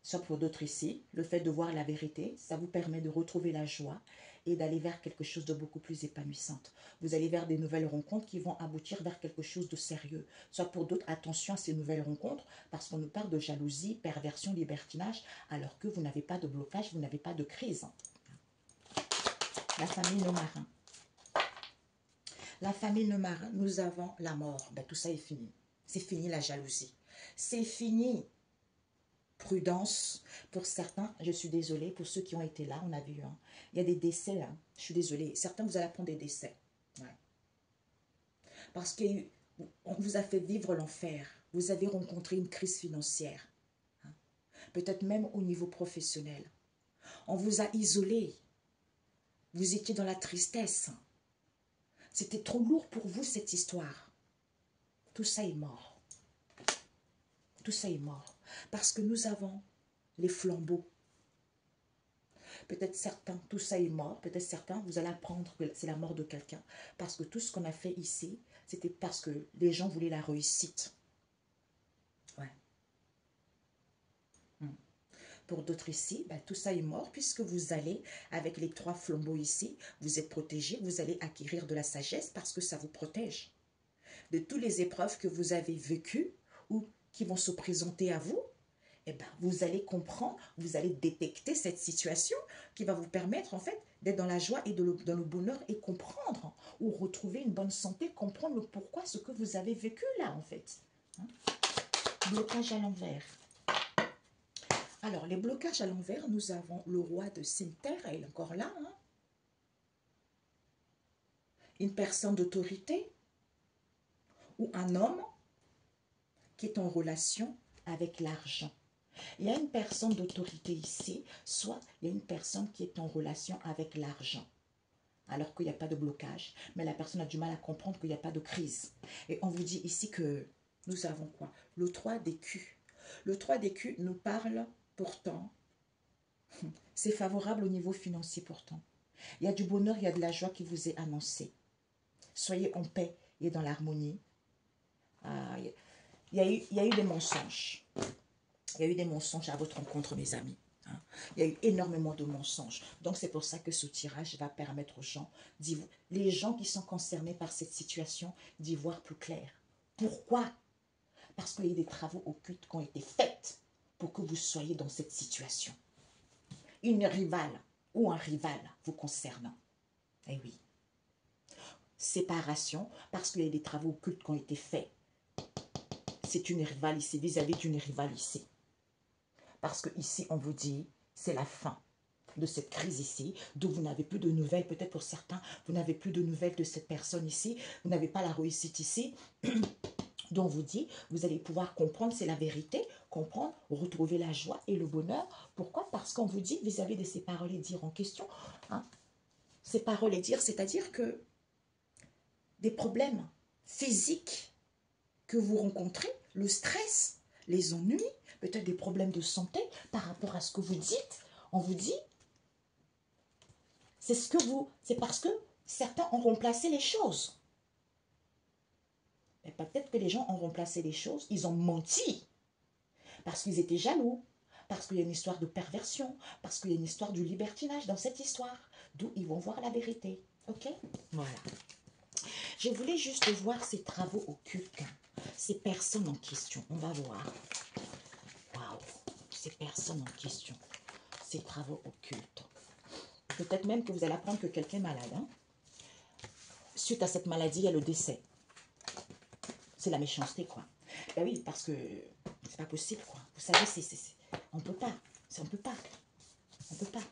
Soit pour d'autres ici, le fait de voir la vérité, ça vous permet de retrouver la joie et d'aller vers quelque chose de beaucoup plus épanouissant. Vous allez vers des nouvelles rencontres qui vont aboutir vers quelque chose de sérieux. Soit pour d'autres, attention à ces nouvelles rencontres, parce qu'on nous parle de jalousie, perversion, libertinage, alors que vous n'avez pas de blocage, vous n'avez pas de crise. La famille No Marin. La famille No Marin, nous avons la mort. Ben, tout ça est fini. C'est fini la jalousie. C'est fini. Prudence, pour certains, je suis désolée, pour ceux qui ont été là, on a vu, hein, il y a des décès, hein, je suis désolée, certains vous allez apprendre des décès, ouais. Parce qu'on vous a fait vivre l'enfer, vous avez rencontré une crise financière, hein, peut-être même au niveau professionnel, on vous a isolé, vous étiez dans la tristesse, c'était trop lourd pour vous cette histoire, tout ça est mort, tout ça est mort. Parce que nous avons les flambeaux. Peut-être certains, tout ça est mort. Peut-être certains, vous allez apprendre que c'est la mort de quelqu'un. Parce que tout ce qu'on a fait ici, c'était parce que les gens voulaient la réussite. Ouais. Pour d'autres ici, ben, tout ça est mort puisque vous allez, avec les 3 flambeaux ici, vous êtes protégés, vous allez acquérir de la sagesse parce que ça vous protège. De toutes les épreuves que vous avez vécues ou qui vont se présenter à vous, eh ben, vous allez comprendre, vous allez détecter cette situation qui va vous permettre en fait d'être dans la joie et dans le bonheur et comprendre ou retrouver une bonne santé, comprendre le pourquoi ce que vous avez vécu là en fait. Hein? Blocage à l'envers. Alors, les blocages à l'envers, nous avons le roi de cimetière, elle est encore là. Hein? Une personne d'autorité ou un homme qui est en relation avec l'argent. Il y a une personne d'autorité ici, soit il y a une personne qui est en relation avec l'argent, alors qu'il n'y a pas de blocage, mais la personne a du mal à comprendre qu'il n'y a pas de crise. Et on vous dit ici que nous avons quoi? Le 3 d'écus. Le 3 d'écus nous parle pourtant, c'est favorable au niveau financier pourtant. Il y a du bonheur, il y a de la joie qui vous est annoncée. Soyez en paix et dans l'harmonie. Il y a eu des mensonges. Il y a eu des mensonges à votre rencontre, mes amis. Hein. Il y a eu énormément de mensonges. Donc, c'est pour ça que ce tirage va permettre aux gens, les gens qui sont concernés par cette situation, d'y voir plus clair. Pourquoi? Parce qu'il y a eu des travaux occultes qui ont été faits pour que vous soyez dans cette situation. Une rivale ou un rival vous concernant. Eh oui. Séparation, parce qu'il y a des travaux occultes qui ont été faits. C'est une rivale ici, vis-à-vis d'une rivale ici. Parce que ici, on vous dit, c'est la fin de cette crise ici, d'où vous n'avez plus de nouvelles. Peut-être pour certains, vous n'avez plus de nouvelles de cette personne ici. Vous n'avez pas la réussite ici. Donc, on vous dit, vous allez pouvoir comprendre, c'est la vérité, comprendre, retrouver la joie et le bonheur. Pourquoi? Parce qu'on vous dit, vis-à-vis de ces paroles et dires en question, hein, ces paroles et dires, c'est-à-dire que des problèmes physiques que vous rencontrez, le stress, les ennuis, peut-être des problèmes de santé par rapport à ce que vous dites, on vous dit, c'est parce que certains ont remplacé les choses. Mais peut-être que les gens ont remplacé les choses, ils ont menti parce qu'ils étaient jaloux, parce qu'il y a une histoire de perversion, parce qu'il y a une histoire du libertinage dans cette histoire, d'où ils vont voir la vérité. Ok? Voilà. Je voulais juste voir ces travaux occultes, ces personnes en question. On va voir. Waouh! Ces personnes en question, ces travaux occultes. Peut-être même que vous allez apprendre que quelqu'un est malade. Hein? Suite à cette maladie, il y a le décès. C'est la méchanceté, quoi. Ben oui, parce que c'est pas possible, quoi. Vous savez, on peut pas. On peut pas. On peut pas.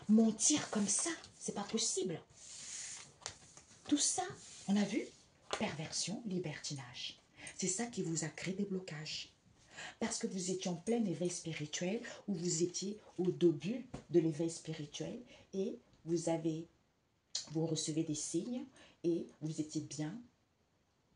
Mentir comme ça, c'est pas possible. Tout ça, on a vu, perversion, libertinage. C'est ça qui vous a créé des blocages. Parce que vous étiez en plein éveil spirituel, ou vous étiez au début de l'éveil spirituel, et vous recevez des signes, et vous étiez bien.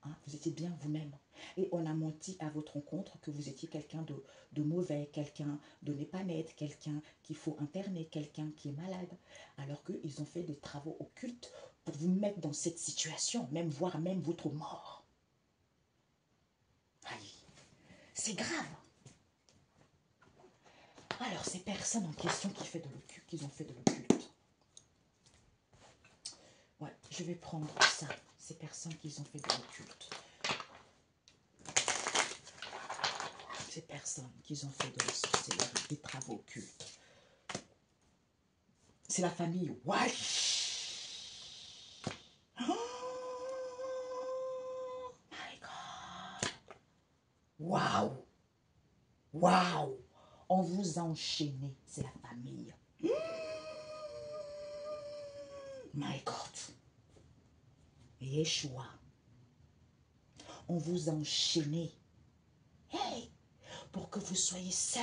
Hein, vous étiez bien vous-même. Et on a menti à votre rencontre que vous étiez quelqu'un de mauvais, quelqu'un de n'est pas net, quelqu'un qu'il faut interner, quelqu'un qui est malade. Alors qu'ils ont fait des travaux occultes pour vous mettre dans cette situation, même voire même votre mort. Aïe, c'est grave. Alors, ces personnes en question qui ont fait de l'occulte. Ouais, je vais prendre ça. Ces personnes qui ont fait de l'occulte. Ces personnes qui ont fait de la sorcellerie, des travaux occultes. C'est la famille. Ouais. Oh my God. Waouh. Waouh. On vous a enchaîné. C'est la famille. My God. Yeshua. On vous a enchaîné. Hey. Pour que vous soyez seul.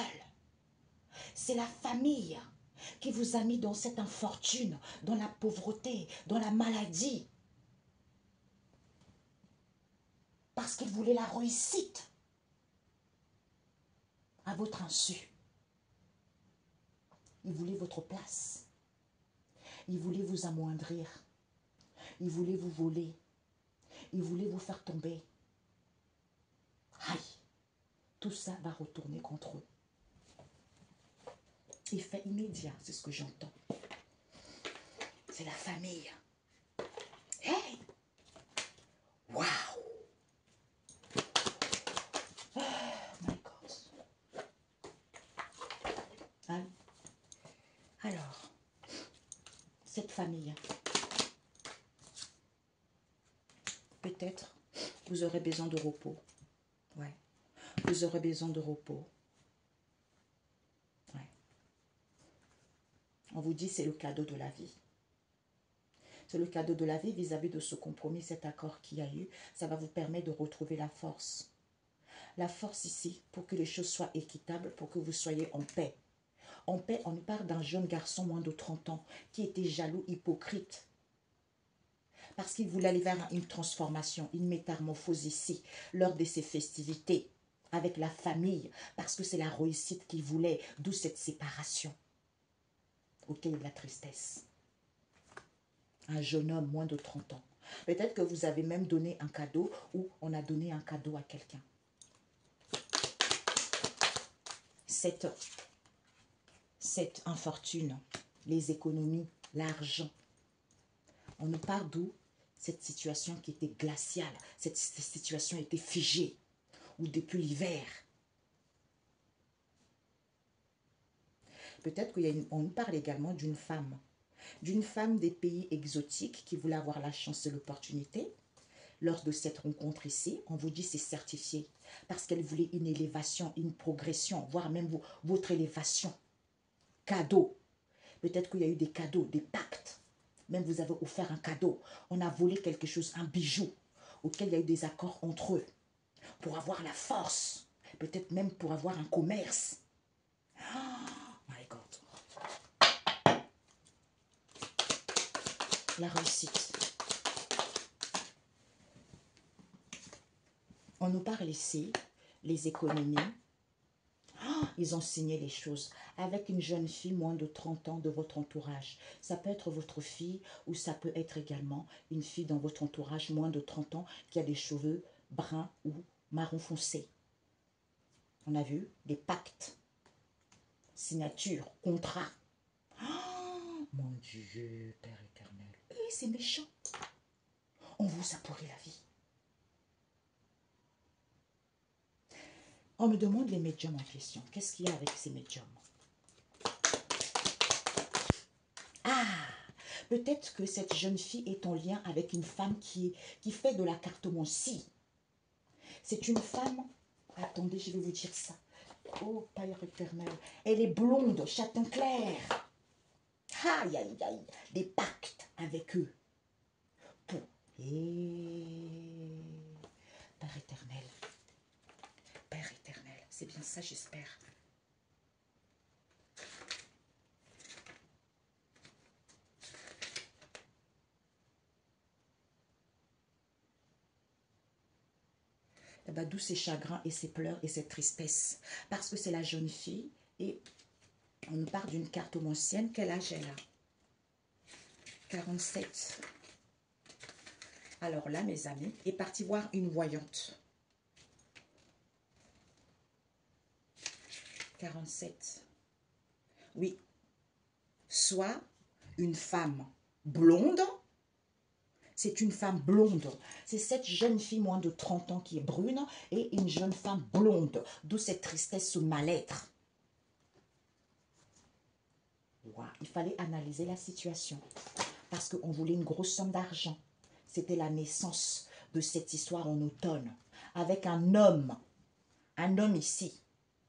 C'est la famille qui vous a mis dans cette infortune, dans la pauvreté, dans la maladie. Parce qu'il voulait la réussite à votre insu. Il voulait votre place. Il voulait vous amoindrir. Il voulait vous voler. Il voulait vous faire tomber. Aïe, tout ça va retourner contre eux. Effet immédiat, c'est ce que j'entends. C'est la famille. Hey! Waouh! Oh my God. Alors, cette famille, peut-être vous aurez besoin de repos. Ouais. Vous aurez besoin de repos. Ouais. On vous dit c'est le cadeau de la vie. C'est le cadeau de la vie vis-à-vis de ce compromis, cet accord qu'il y a eu. Ça va vous permettre de retrouver la force. La force ici, pour que les choses soient équitables, pour que vous soyez en paix. En paix, on parle d'un jeune garçon moins de 30 ans qui était jaloux, hypocrite. Parce qu'il voulait aller vers une transformation, une métamorphose ici, lors de ses festivités, avec la famille, parce que c'est la réussite qu'il voulait, d'où cette séparation. Ok, la tristesse. Un jeune homme moins de 30 ans. Peut-être que vous avez même donné un cadeau ou on a donné un cadeau à quelqu'un. Cette infortune, les économies, l'argent. On nous parle d'où cette situation qui était glaciale, cette situation était figée, ou depuis l'hiver. Peut-être qu'on nous parle également d'une femme des pays exotiques qui voulait avoir la chance et l'opportunité. Lors de cette rencontre ici, on vous dit c'est certifié parce qu'elle voulait une élévation, une progression, voire même votre élévation. Cadeau. Peut-être qu'il y a eu des cadeaux, des pactes. Même vous avez offert un cadeau. On a volé quelque chose, un bijou, auquel il y a eu des accords entre eux. Pour avoir la force. Peut-être même pour avoir un commerce. Oh my God. La réussite. On nous parle ici, les économies. Ils ont signé les choses avec une jeune fille moins de 30 ans de votre entourage. Ça peut être votre fille ou ça peut être également une fille dans votre entourage moins de 30 ans qui a des cheveux bruns ou marron foncé. On a vu des pactes, signatures, contrats. Oh, mon Dieu, Père éternel. Et c'est méchant. On vous a pourri la vie. On me demande les médiums en question. Qu'est-ce qu'il y a avec ces médiums? Ah, peut-être que cette jeune fille est en lien avec une femme qui fait de la cartomancie. C'est une femme... Attendez, je vais vous dire ça. Oh, Père éternel. Elle est blonde, châtain clair. Aïe, aïe, aïe. Des pactes avec eux. Pour... Père éternel. Père éternel. C'est bien ça, j'espère. Eh ben, d'où ces chagrins et ces pleurs et cette tristesse. Parce que c'est la jeune fille et on nous parle d'une cartomancienne. Quel âge elle a? 47. Alors là, mes amis, est parti voir une voyante. 47. Oui. Soit une femme blonde. C'est une femme blonde. C'est cette jeune fille moins de 30 ans qui est brune et une jeune femme blonde. D'où cette tristesse, ce mal-être. Wow. Il fallait analyser la situation. Parce qu'on voulait une grosse somme d'argent. C'était la naissance de cette histoire en automne. Avec un homme ici.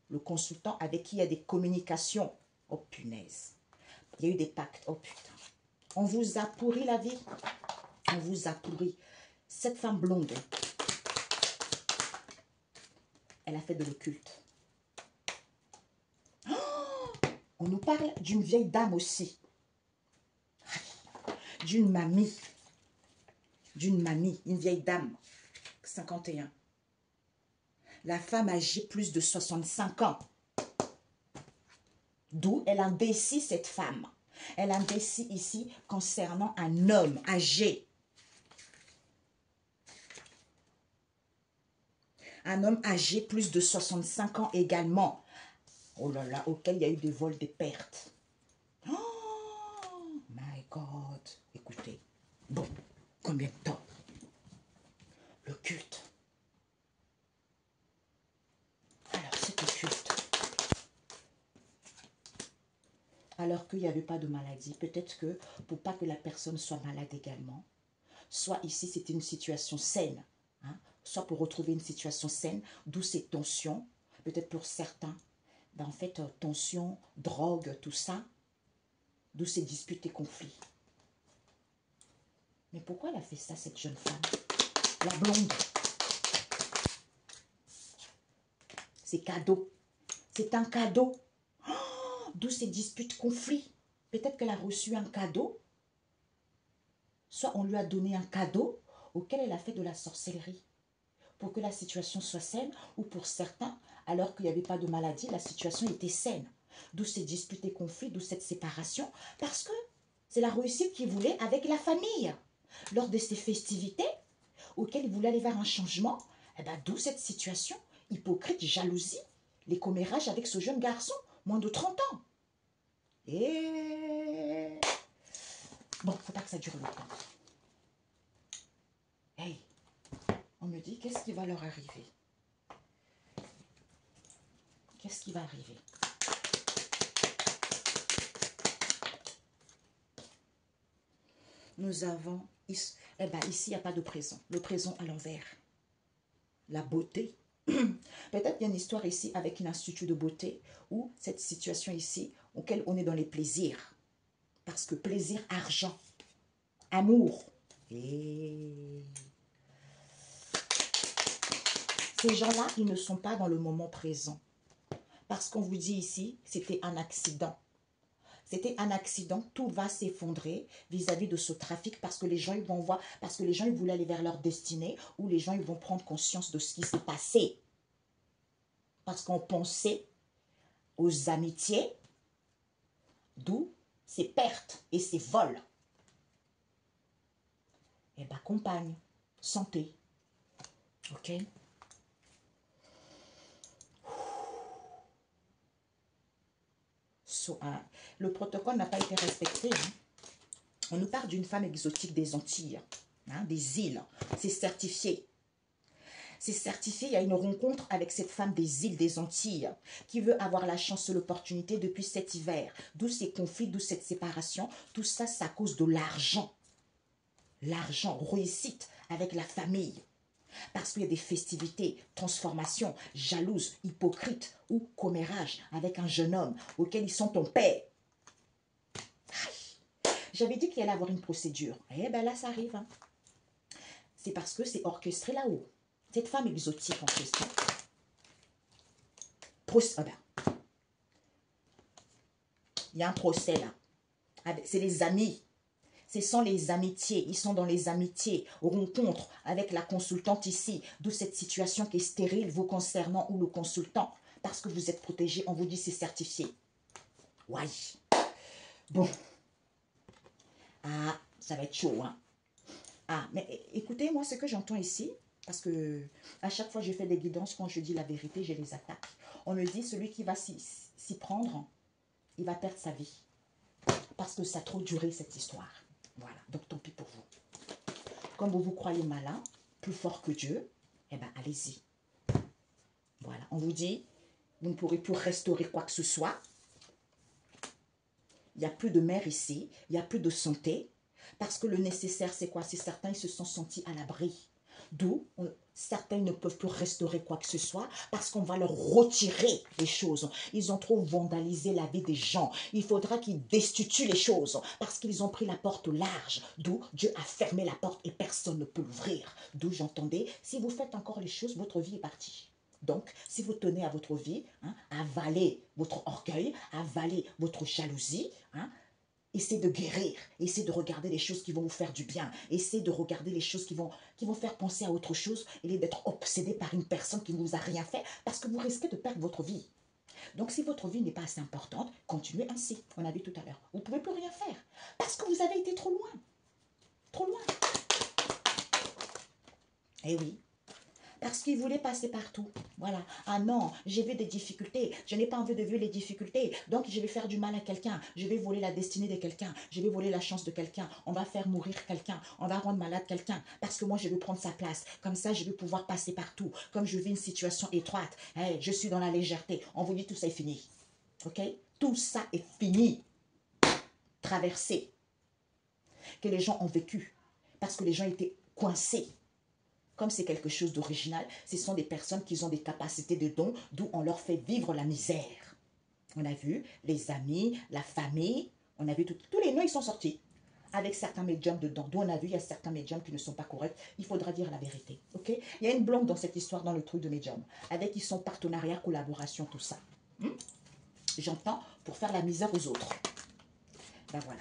Le consultant avec qui il y a des communications. Oh punaise. Il y a eu des pactes. Oh putain. On vous a pourri la vie. On vous a pourri. Cette femme blonde, elle a fait de l'occulte. Oh, on nous parle d'une vieille dame aussi. D'une mamie. D'une mamie, une vieille dame. 51. La femme âgée plus de 65 ans. D'où elle indécit cette femme. Elle indécit ici concernant un homme âgé. Un homme âgé plus de 65 ans également. Oh là là, auquel il y a eu des vols, des pertes. Oh my God. Écoutez. Bon, combien de temps? Le culte. Alors, c'est le culte. Alors qu'il n'y avait pas de maladie. Peut-être que pour pas que la personne soit malade également. Soit ici, c'était une situation saine. Hein? Soit pour retrouver une situation saine, d'où ces tensions. Peut-être pour certains. Ben, en fait, tension, drogue, tout ça. D'où ces disputes et conflits. Mais pourquoi elle a fait ça, cette jeune femme? La blonde. C'est cadeau. C'est un cadeau. Oh, d'où ces disputes, conflits. Peut-être qu'elle a reçu un cadeau. Soit on lui a donné un cadeau auquel elle a fait de la sorcellerie. Pour que la situation soit saine. Ou pour certains, alors qu'il n'y avait pas de maladie, la situation était saine. D'où ces disputes et conflits, d'où cette séparation. Parce que c'est la réussite qu'il voulait avec la famille. Lors de ces festivités, auxquelles il voulait aller vers un changement, eh ben, d'où cette situation, hypocrite, jalousie, les commérages avec ce jeune garçon, moins de 30 ans. Et... bon, faut pas que ça dure longtemps. Hey, on me dit, qu'est-ce qui va leur arriver? Qu'est-ce qui va arriver? Nous avons... eh ben, ici, il n'y a pas de présent. Le présent à l'envers. La beauté. Peut-être qu'il y a une histoire ici avec un institut de beauté ou cette situation ici auquel on est dans les plaisirs. Parce que plaisir, argent, amour. Et... ces gens-là, ils ne sont pas dans le moment présent. Parce qu'on vous dit ici, c'était un accident. C'était un accident, tout va s'effondrer vis-à-vis de ce trafic parce que les gens ils vont voir, parce que les gens ils voulaient aller vers leur destinée ou les gens ils vont prendre conscience de ce qui s'est passé. Parce qu'on pensait aux amitiés, d'où ces pertes et ces vols. Eh bien, compagne, santé. Ok? Le protocole n'a pas été respecté. Hein. On nous parle d'une femme exotique des Antilles, hein, des îles. C'est certifié. C'est certifié, il y a une rencontre avec cette femme des îles des Antilles qui veut avoir la chance et l'opportunité depuis cet hiver. D'où ces conflits, d'où cette séparation. Tout ça, c'est à cause de l'argent. L'argent, réussite avec la famille. Parce qu'il y a des festivités, transformations, jalouses, hypocrites ou commérage avec un jeune homme auquel ils sont ton père. J'avais dit qu'il allait avoir une procédure. Eh bien là, ça arrive. Hein. C'est parce que c'est orchestré là-haut. Cette femme exotique en question. Il y a un procès là. C'est les amis. Ce sont les amitiés. Ils sont dans les amitiés. Rencontre avec la consultante ici. D'où cette situation qui est stérile vous concernant ou le consultant. Parce que vous êtes protégé. On vous dit c'est certifié. Ouais. Bon. Ah, ça va être chaud. Hein. Ah, mais écoutez, moi, ce que j'entends ici, parce que à chaque fois, je fais des guidances, quand je dis la vérité, je les attaque. On me dit, celui qui va s'y prendre, il va perdre sa vie. Parce que ça a trop duré, cette histoire. Voilà, donc tant pis pour vous. Comme vous vous croyez malin, plus fort que Dieu, eh bien, allez-y. Voilà, on vous dit, vous ne pourrez plus restaurer quoi que ce soit. Il n'y a plus de mère ici, il n'y a plus de santé. Parce que le nécessaire, c'est quoi? C'est certains, ils se sont sentis à l'abri. D'où certains ne peuvent plus restaurer quoi que ce soit parce qu'on va leur retirer les choses. Ils ont trop vandalisé la vie des gens. Il faudra qu'ils destituent les choses parce qu'ils ont pris la porte large. D'où Dieu a fermé la porte et personne ne peut l'ouvrir. D'où j'entendais, si vous faites encore les choses, votre vie est partie. Donc, si vous tenez à votre vie, hein, avalez votre orgueil, avalez votre jalousie, hein, essayez de guérir, essayez de regarder les choses qui vont vous faire du bien, essayez de regarder les choses qui vont faire penser à autre chose, et d'être obsédé par une personne qui ne vous a rien fait, parce que vous risquez de perdre votre vie. Donc, si votre vie n'est pas assez importante, continuez ainsi. On a vu tout à l'heure. Vous ne pouvez plus rien faire, parce que vous avez été trop loin. Trop loin. Eh oui. Parce qu'il voulait passer partout. Voilà. Ah non, j'ai vu des difficultés. Je n'ai pas envie de vivre les difficultés. Donc, je vais faire du mal à quelqu'un. Je vais voler la destinée de quelqu'un. Je vais voler la chance de quelqu'un. On va faire mourir quelqu'un. On va rendre malade quelqu'un. Parce que moi, je vais prendre sa place. Comme ça, je vais pouvoir passer partout. Comme je vis une situation étroite. Hey, je suis dans la légèreté. On vous dit tout ça est fini. OK? Tout ça est fini. Traversé. Que les gens ont vécu. Parce que les gens étaient coincés. Comme c'est quelque chose d'original, ce sont des personnes qui ont des capacités de dons, d'où on leur fait vivre la misère. On a vu les amis, la famille, on a vu tous les noms, ils sont sortis. Avec certains médiums dedans, d'où on a vu, il y a certains médiums qui ne sont pas corrects. Il faudra dire la vérité, ok? Il y a une blonde dans cette histoire, dans le truc de médium, avec qui sont partenariat, collaboration, tout ça. J'entends pour faire la misère aux autres. Ben voilà.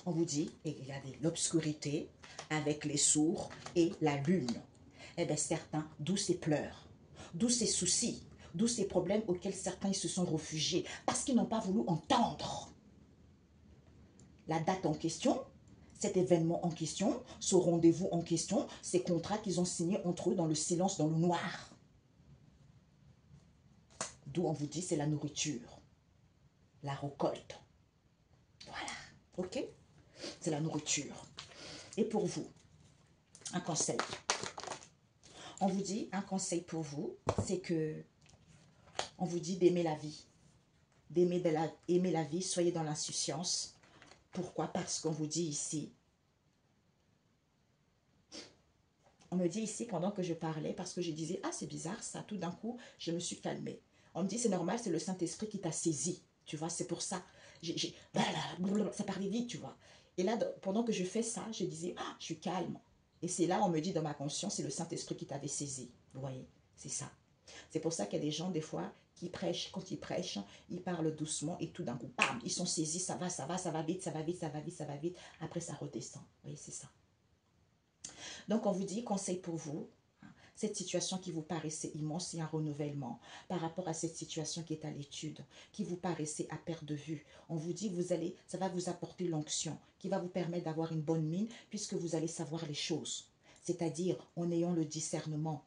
On vous dit, et regardez, l'obscurité avec les sourds et la lune. Eh bien, certains, d'où ces pleurs, d'où ces soucis, d'où ces problèmes auxquels certains se sont réfugiés, parce qu'ils n'ont pas voulu entendre la date en question, cet événement en question, ce rendez-vous en question, ces contrats qu'ils ont signés entre eux dans le silence, dans le noir. D'où on vous dit, c'est la nourriture, la récolte. Voilà, ok? C'est la nourriture. Et pour vous, un conseil. On vous dit, un conseil pour vous, c'est que, on vous dit d'aimer la vie. Aimer la vie, soyez dans l'insouciance. Pourquoi? Parce qu'on vous dit ici, on me dit ici pendant que je parlais, parce que je disais, ah c'est bizarre ça, tout d'un coup, je me suis calmée. On me dit, c'est normal, c'est le Saint-Esprit qui t'a saisi, tu vois, c'est pour ça. Ça parlait vite, tu vois. Et là, pendant que je fais ça, je disais, ah, je suis calme. Et c'est là, on me dit dans ma conscience, c'est le Saint-Esprit qui t'avait saisi. Vous voyez, c'est ça. C'est pour ça qu'il y a des gens, des fois, qui prêchent, quand ils prêchent, ils parlent doucement et tout d'un coup, bam, ils sont saisis, ça va vite, ça va vite, ça va vite, ça va vite. Après, ça redescend. Vous voyez, c'est ça. Donc, on vous dit, conseil pour vous, cette situation qui vous paraissait immense, il y a un renouvellement par rapport à cette situation qui est à l'étude, qui vous paraissait à perte de vue. On vous dit, ça va vous apporter l'onction, qui va vous permettre d'avoir une bonne mine, puisque vous allez savoir les choses. C'est-à-dire en ayant le discernement,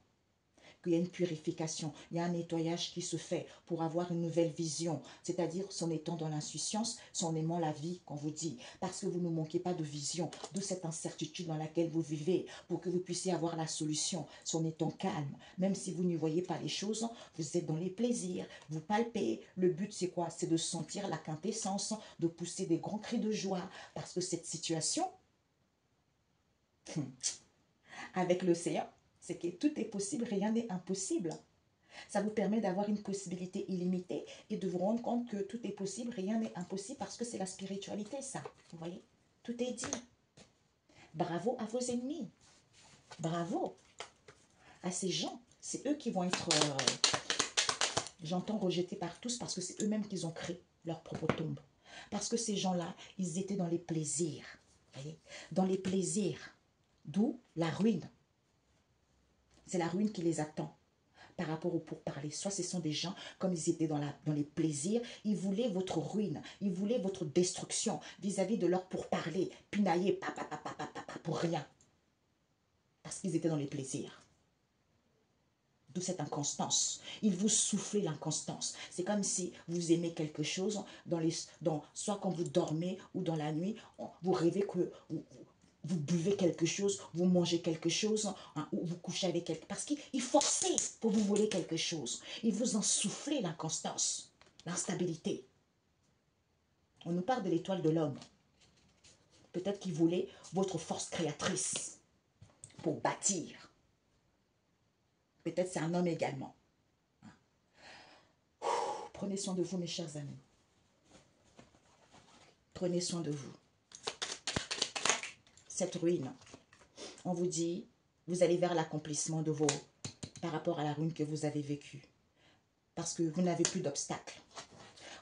qu'il y a une purification, il y a un nettoyage qui se fait pour avoir une nouvelle vision, c'est-à-dire son étant dans l'insouciance, son aimant la vie, qu'on vous dit, parce que vous ne manquez pas de vision, de cette incertitude dans laquelle vous vivez, pour que vous puissiez avoir la solution, son étant calme, même si vous ne voyez pas les choses, vous êtes dans les plaisirs, vous palpez, le but c'est quoi? C'est de sentir la quintessence, de pousser des grands cris de joie, parce que cette situation, avec l'océan, c'est que tout est possible, rien n'est impossible. Ça vous permet d'avoir une possibilité illimitée et de vous rendre compte que tout est possible, rien n'est impossible parce que c'est la spiritualité, ça. Vous voyez? Tout est dit. Bravo à vos ennemis. Bravo à ces gens. C'est eux qui vont être, j'entends, rejetés par tous parce que c'est eux-mêmes qui ont créé leur propre tombe. Parce que ces gens-là, ils étaient dans les plaisirs. Vous voyez? Dans les plaisirs. D'où la ruine. C'est la ruine qui les attend par rapport au pourparler. Soit ce sont des gens, comme ils étaient dans les plaisirs, ils voulaient votre ruine, ils voulaient votre destruction vis-à-vis de leur pourparler, pinailler, pour rien. Parce qu'ils étaient dans les plaisirs. D'où cette inconstance. Ils vous soufflaient l'inconstance. C'est comme si vous aimez quelque chose, soit quand vous dormez ou dans la nuit, vous rêvez que vous buvez quelque chose, vous mangez quelque chose, hein, ou vous couchez avec quelqu'un. Parce qu'il forçait pour vous voler quelque chose. Il vous en soufflait l'inconstance, l'instabilité. On nous parle de l'étoile de l'homme. Peut-être qu'il voulait votre force créatrice pour bâtir. Peut-être c'est un homme également. Prenez soin de vous, mes chers amis. Prenez soin de vous. Cette ruine, on vous dit, vous allez vers l'accomplissement par rapport à la ruine que vous avez vécue. Parce que vous n'avez plus d'obstacles.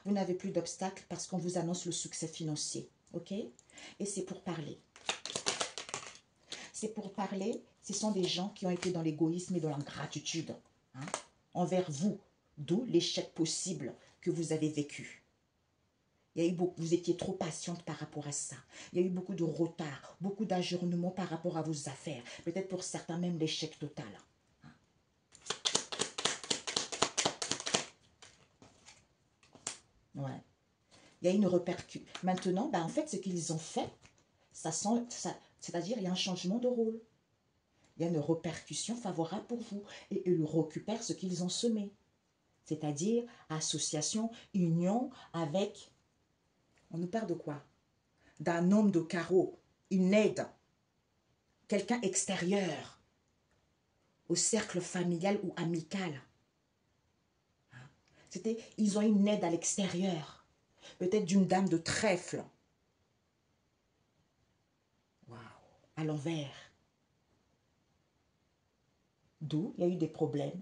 Vous n'avez plus d'obstacles parce qu'on vous annonce le succès financier. Ok? Et c'est pour parler. C'est pour parler, ce sont des gens qui ont été dans l'égoïsme et dans l'ingratitude envers vous. D'où l'échec possible que vous avez vécu. Il y a eu vous étiez trop patiente par rapport à ça. Il y a eu beaucoup de retard, beaucoup d'ajournements par rapport à vos affaires. Peut-être pour certains même l'échec total. Ouais. Il y a une répercussion. Maintenant, en fait, ce qu'ils ont fait, c'est-à-dire il y a un changement de rôle. Il y a une répercussion favorable pour vous. Et ils récupèrent ce qu'ils ont semé. C'est-à-dire association, union avec... On nous parle de quoi? D'un homme de carreau, une aide, quelqu'un extérieur, au cercle familial ou amical. Ils ont une aide à l'extérieur, peut-être d'une dame de trèfle. Waouh, à l'envers. D'où il y a eu des problèmes,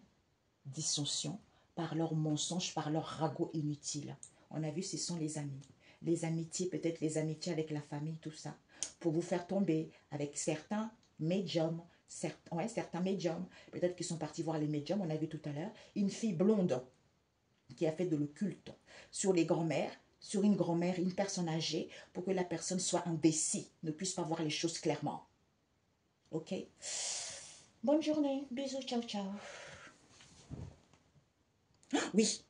dissensions, par leurs mensonges, par leurs ragots inutiles. On a vu, ce sont les amis. Les amitiés, peut-être les amitiés avec la famille, tout ça, pour vous faire tomber avec certains médiums, certains médiums, peut-être qu'ils sont partis voir les médiums, on a vu tout à l'heure, une fille blonde qui a fait de l'occulte sur les grands-mères, sur une grand-mère, une personne âgée, pour que la personne soit indécise, ne puisse pas voir les choses clairement. Ok? Bonne journée, bisous, ciao, ciao. Oui,